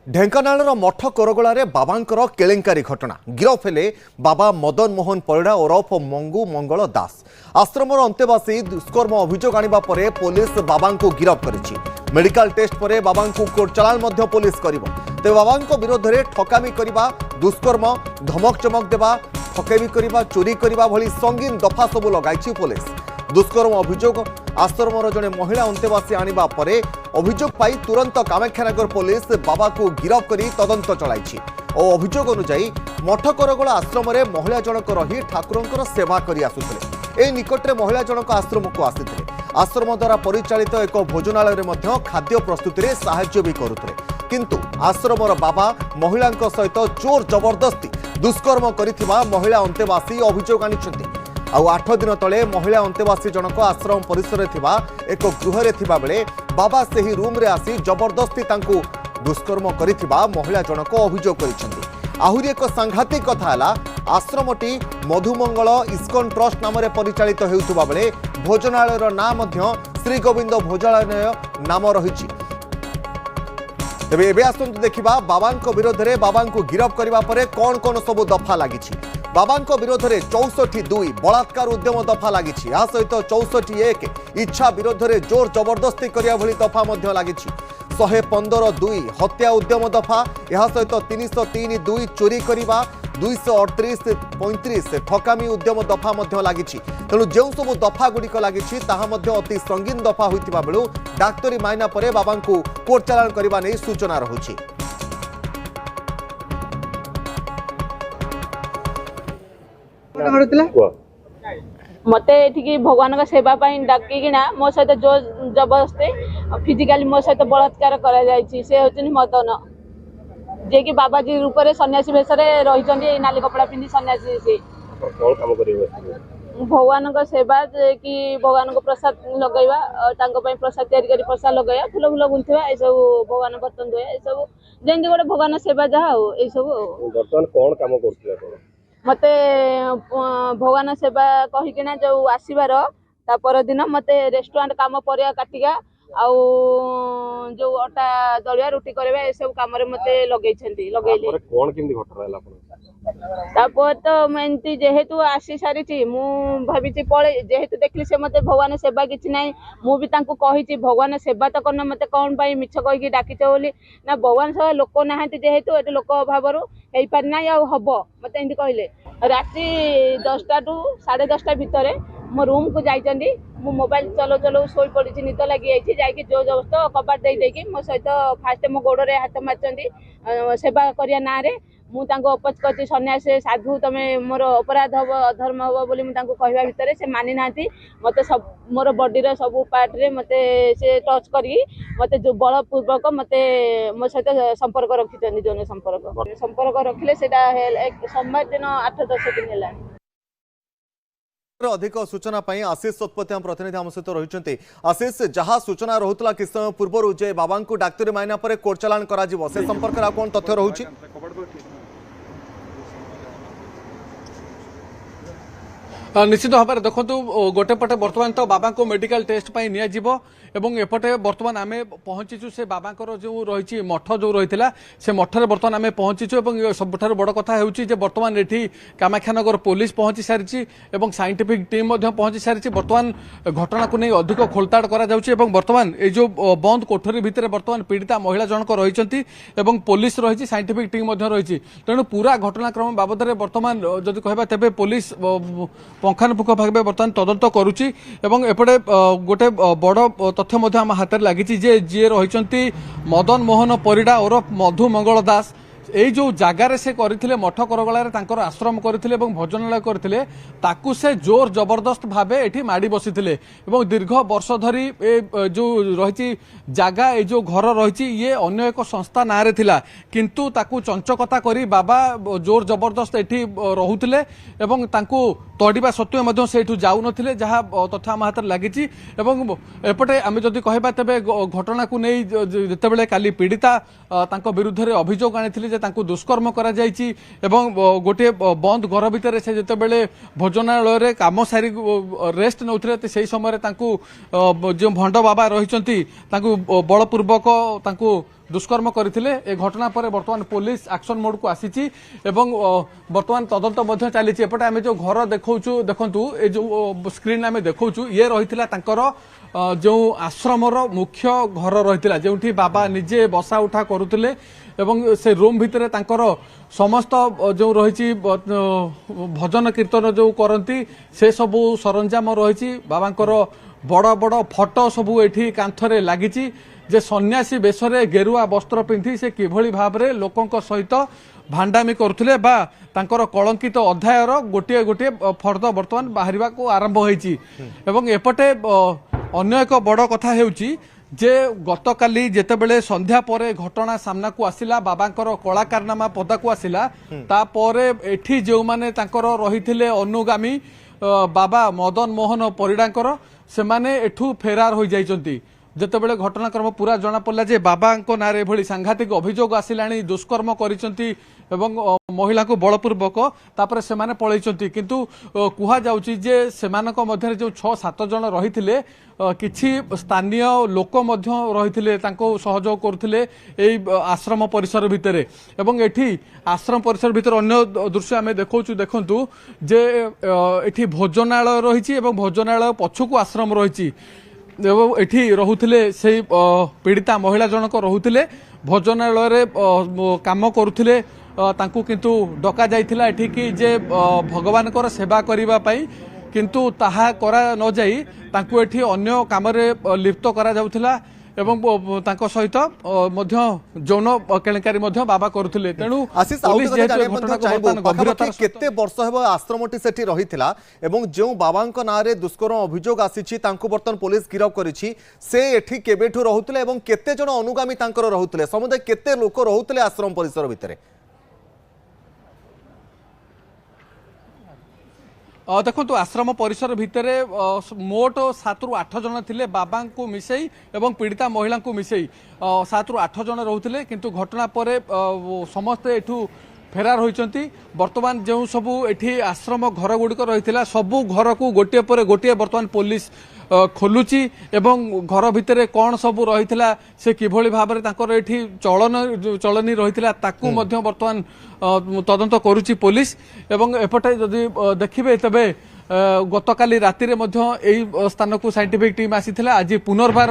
ढेंकानाल मठ करगोला बाबांकर केलेंकारी घटना गिरफ हेले बाबा मदन मोहन परिड़ा ओरफ मंगू मंगल दास। आश्रमर अंतेवासी दुष्कर्म अभियोग आनिबा परे पुलिस बाबा को गिरफ करिछि। मेडिकल टेस्ट परे बाबा को कोर्ट चालान मध्य पुलिस करिवो। तेबे बाबा विरोध में ठकामी करबा, दुष्कर्म, धमक चमक देबा, ठकेबी करबा, चोरी करबा भली संगीन दफा सबु लगाइछि पुलिस। दुष्कर्म अभियोग आश्रमर जड़े महिला अंतेवासी आनिबा परे अभियोग पाई तुरंत कामाख्यानगर पुलिस बाबा को गिरफ करी तदंत चलाई और अभियोग अनुसार मठ करगोला आश्रम में महिला जनक रही ठाकुरंकर सेवा करी आसुथिले। ए निकटरे महिला जनक आश्रम को आसिथिले। आश्रम द्वारा परिचालित एक भोजनालय में खाद्य प्रस्तुति में साहाय्य भी करुथिले, किंतु आश्रमर बाबा महिला सहित जोर जबरदस्ती दुष्कर्म करिथिबा महिला अंतेवासी अभियोग आनिछन्ति। आउ 8 दिन तले महिला अंतेवासी जनक आश्रम परिसर एक गृह थिबा बेले बाबा सेही रूम रे आसी जबरदस्ती तांकु दुष्कर्म करिथिबा महिला जनक अभियोग करिसेंति। आहुरी एक सांघातिक कथा है, आश्रमटी मधुमंगल इस्कन ट्रस्ट नाम परिचालित हेउथुबा बेले भोजनालयर नाम मध्य श्री गोविंद भोजनालय नाम रही। तेबे एबे आसंतु देखिबा बाबा विरोध में बाबा को गिरफ करबा परे कौन कौन सब दफा लागिछि। बाबा विरोध में 64(2) बलात्कार उद्यम दफा लगी। या सहित 64(1) इच्छा विरोध में जोर जबरदस्ती करिया भली दफा मध्य लगी। 115(2) हत्या उद्यम दफा, या सहित 303(2) चोरी करिबा, 238(35) ठकामी उद्यम दफा मध्य लगी। तेणु जो सब दफा गुड़िक लगी अति संगीन दफा होइतिबा बेलु डाक्तरी मायना परे बाबा को कोर्ट चालान करबा नै सूचना रहुछि। मते भगवान का सेवा डाकिना मो सहित जो जबरदस्ती फिजिकली मो सहित बलात्कार कर मदन जे कि बाबाजी रूप में सन्यासी भेष रही नाली कपड़ा पिंधि सन्यासी से भगवान का सेवा कि भगवान को प्रसाद लगेगा प्रसाद तैयारी प्रसाद लगेगा फूल फूल गुंथवा ये सब भगवान बर्तन धोया ये सब जमी गोटे भगवान सेवा जहाँ ये सब मते भगवान सेवा कहीकिना जो आसबार तापर दिन मते रेस्टोरेंट काम परिया काटिका आउ जो अटा दलिया रुटी करबा ए सब काम रे मते लगेइछंती लगेइले कोन किंदी घटना हला तापर तो मेंती जेहेतु आसी सारिची मु भाबिची पळे जेहेतु देखली से मते भगवान सेवा किछि नै मु भी तांको कहिची भगवान सेवा त करना मते कोन पाई मिछ कहि कि डाकिछ बोली ना भगवान सब लोक नाहंती जेहेतु एटे लोक अभावरु हेइ पार नै आ हबो मते एंती कहिले। रात्रि 10टा टू 10:30 भितर मो रूम को जाइछंती मो मोबाइल चलो चलो सोई पड़ी निद लगी जाइए जो जबस्त कबाट दे मो सहित फास्ट मो गोड़ रे हाथ मारचंती सेवा करिया ना रे मु तांको अपच करती सन्यासी साधु तमे मोर अपराध हम अधर्म हम बोली मुझे कहवा भितर से मानि नांती मते सब मोर बॉडी रे सब पार्ट रे मते से टच करी मते जो बलपूर्वक मते मो सहित संपर्क रखिछन जौन संपर्क रखिले सेटा सोमवार दिन 8-10 दिन होला। अधिक सूचना आशीष शतपथी प्रतिनिधि आम सहित रही। आशीष जहाँ सूचना रोला कि समय पूर्व जे बाबा को डाक्तरी मायना पर कोर्ट चालान करा से संपर्क में कौन तथ्य रहुछि? निश्चित भाव में देखो गोटे पटे बर्तमान तो बाबा को मेडिकल टेस्ट निया जीवो एवं एपटे बर्तमान आम पहुंचीचु से बाबा जो रही मठ जो रही से मठरे बर्तमान आम पहुंचीचु सबुठ बड़ कथा हो बर्तमान ये कामाख्यानगर पुलिस पहुंची सारी साइंटिफिक टीम पहुंची सारी बर्तमान घटना को नहीं अधिक खोलताड़ कर बर्तमान ये जो बंद कोठरी भितर बर्तमान पीड़िता महिला जनक रही पुलिस रही साइंटिफिक टीम रही तेणु पूरा घटनाक्रम बाबद बर्तमान जदि कहबा तेबे पुलिस पंखानुपुख भाव बर्तमान तदंत करुच्ची एपटे गोटे बड़ तथ्य आम हाथ में लगी जी रही मदन मोहन परिड़ा ओरफ मधु मंगल दास এই जो जगार से करथिले मठ करगलार तांकर आश्रम करथिले एवं भोजनालय करथिले ताकू से जोर जबरदस्त भावे एठी माड़ी बसिथिले एवं दीर्घ वर्ष धरी ए जो रही जगह ए जो घर रही ये अन्य एक संस्था ना रे थिला किंतु ताकू चंचकता करी बाबा जोर जबरदस्त एठी रहुथिले एवं तांकू तड़िबा सत्वे मध्य से एठू जाउ नथिले जहा तथ्य आम हाथ लागिछि एवं एपटे आमे जदि कहबा तबे घटना को नै जेतेबेले काली पीड़िता तांको विरुद्ध रे अभियोग आनिथिले जे तांकु दुष्कर्म करा जायछि एवं गोटे बंद घर भितर से जेतेबेले भोजनालय रे काम सारी रेस्ट नउथले ते सेही समय तांकु जो भंड बाबा रहिचंती तांकु बलपूर्वक तांकु दुष्कर्म करथिले। ए घटना पर वर्तमान पुलिस एक्शन मोड को आसीची एवं वर्तमान तदंत मध्य चलीची। एपटे आमे जो घर देखौछु देखंतु ए जो स्क्रीन आमे देखौछु ये रहिथिला तांकर जो आश्रमर मुख्य घर रहिथिला जेउठी बाबा निजे बसा उठा करुथिले एवं से रूम भितरे तांकर समस्त जो रहिची भजन कीर्तन जो करंती से सबु सरंजाम रहिची। बाबांकर बड़ बड़ फोटो सबु एठी कांथरे लागिची जे सन्यासी बेशरे गेरुआ वस्त्र पिंधि से किभली भाबरे लोकंक सहित भांडामी करथुले बा तांकर कलंकित अध्यायर गोटे गोटे फर्द वर्तमान बाहरिबा को आरंभ होईची। एवं एपटे अन्य एक बड़ कथा हेउची जे गतकाली जेतेबेले संध्या परे घटना सामना को आसिला बाबांकर कलाकारनामा पदा को आसिला तापरे एठी जो माने तांकर रहिथिले अनुगामी बाबा मदन मोहन परिडांकर से माने एठू फेरार हो जाइचंती। जेतेबेले घटनाक्रम पूरा जना पड़ला जे बाबांको नारे एभली सांघातिक अभियोग आसिलाणी दुष्कर्म करिसंती एवं महिला को बलपूर्वक तापर से माने पळैचंती किंतु कुहा जाउची जे सेमानक मध्ये जो 6-7 जन रहिथिले किछि स्थानीय लोक मध्ये रहिथिले तांको सहयोग करथिले एई आश्रम परिसर भितरे एवं एठी आश्रम परिसर भितर अन्य दृश्य आमे देखौछु देखंतु जे एठी भोजनालय रहिछि एवं भोजनालय पछकु आश्रम रहिछि एवं एठी रहुथिले से पीड़िता महिला जनक रहुथिले भोजनालय रे काम करुथिले तांकु किंतु डका जाइथिला एठी कि जे भगवान कर सेवा करिबा पई किंतु ताहा करा न जाई तांकु एठी अन्य काम रे लिप्त करा जाउथिला एवं तांको सहित मध्य जौन केलेकारी मध्य बाबा करुथिले। तेणु पुलिस जे घटना को वर्तमान गंभीरतार केते वर्ष हेबो आश्रमटी सेठी रहिथिला एवं जो बाबांक नारे दुष्कर्म अभियोग आसीछि तांको वर्तमान पुलिस गिरफ करिछि से एठी केबेठु रहुथिले एवं केते जण अनुगामी तांकर रहुथिले समुदाय केते लोक रहुथिले आश्रम परिसर भितरे देखो आश्रम परिसर भितर मोट 7 ରୁ 8 जन थिले बाबा को मिसई एवं पीड़िता महिला को मिसई 7 ରୁ 8 जन रहुथिले किंतु घटना परे समस्ते एठू फेरार होइचंती। वर्तमान जो सबू एठी आश्रम घर गुड़िक रही सबू घर को गोटे पर गोटे वर्तमान पुलिस खोलुची एवं घर भितर कौन सबू रही से किभली भाबरे तांकर एठी चलनी रही ताकू मध्य वर्तमान तदंत करुची पुलिस एवं एपटे जदि देखिबे तबे गतकाली राति रे मध्य एई स्थान को साइंटिफिक टीम आसीथिला आज पुनर्बार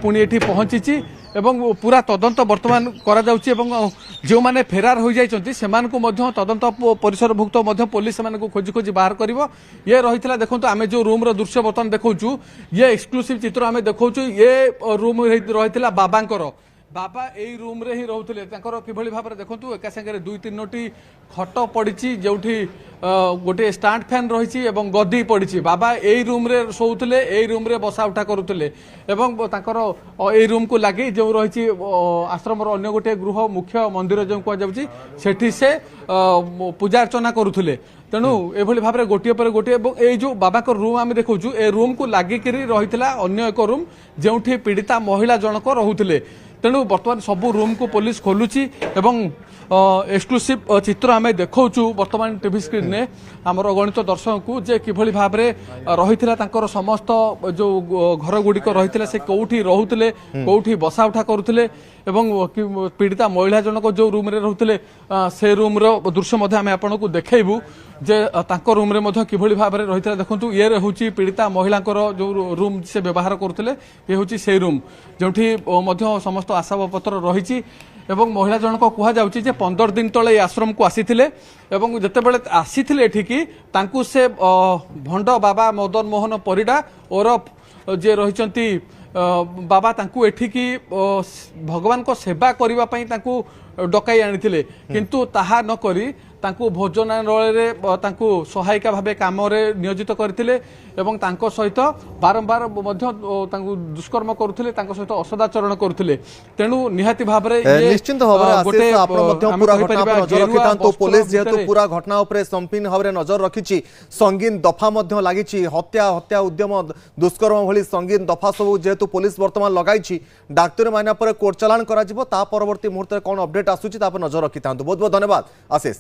पुणी एठी पहुंचीची एवं पूरा तदंत वर्तमान करा जाउची एवं जो माने फेरार हो जाइचंती सेमान को मध्य तदंत परिसरभुक्त मध्य पुलिस सेमान को खोजी खोजी बाहर करिवो। ये रहिथिला देखंतु आमे जो रूम रो दृश्य वर्तमान देखौचु ये एक्सक्लूसिव चित्र आमे देखौचु ये रूम रहिथिला बाबांकर बाबा एई रूम रे ही रहउथिले तांकर किभली भाबरे देखंतु एका संगे 2-3टी खट पड़िछि जेउठी गोटे स्टैंड फैन रहिछि एवं गद्दी पड़िछि बाबा एई रूम रे सोउथिले एई रूम रे बसा उठा करुथिले एवं तांकर एई रूम को लागि जो रहिछि आश्रम रो अन्य गोटे गृह मुख्य मंदिर जो को जाउछि सेठी से पूजा अर्चना करुथिले। तेणु एभली भाबरे गोटे पर गोटे एवं ए जो बाबा को रूम आमे देखौछु ए रूम को लागि करी रहिथिला अन्य एक रूम जेउठी पीड़िता महिला जनक रहुथिले। तेणु बर्तमान सबू रूम को पुलिस खोलुची एवं एक्सक्लूसिव चित्र आमे देखौछु वर्तमान टीवी स्क्रीन ने हमर गणित दर्शक को जे किभली भाबरे रहिथिला तांकर समस्त जो घर गुड़िक रहिथिला से कोठी रहुथिले कोठी बसा उठा करुथिले एवं पीड़िता महिला जनक जो रूम रे रहुथिले से रूम रो दृश्य मध्ये आमे आपन को देखाइबु जे तांको रूम रे मध्ये किभली भाबरे रहिथिला देखंतु ये रहउची पीड़िता महिलांकर जो रूम से व्यवहार करथिले ये होची से रूम जोठी मध्ये समस्त आशाव पत्र रहिची एवं महिला जनक कुहा जाउची जे 15 दिन तळे आश्रम को आसीथिले एवं जतेबेले आसीथिले एठिकी तांकु से भंड बाबा मदन मोहन परिडा ओरफ जे रहिचंती बाबा तांकु एठिकी भगवान को सेवा करिवा पई तांकु डकाई आनिथिले किंतु ताहा न करी तांकु भोजनालय तांकु सहायिका भावे काम नियोजित करथिले एवं तांको सहित बारंबार मध्य तांकु दुष्कर्म करुथिले तांको सहित असदाचरण करुथिले तेणु निहाती भाबरे ये निश्चित भाबरे आशीष आपण मध्य पूरा घटना पर नजर रखितांतो पुलिस जेहेतु पूरा घटना उपरे संपीन भाबरे नजर रखिछि संगीन दफा मध्य लागिछि हत्या उद्यम दुष्कर्म भली संगीन दफा सब जेहेतु पुलिस वर्तमान लगाइछि डाक्टर माइना पर कोर्ट चालान करा जिवो ता परवर्ती मुहूर्त कोन अपडेट आसुछि ता पर नजर रखितांतो बहुत बहुत धन्यवाद आशीष।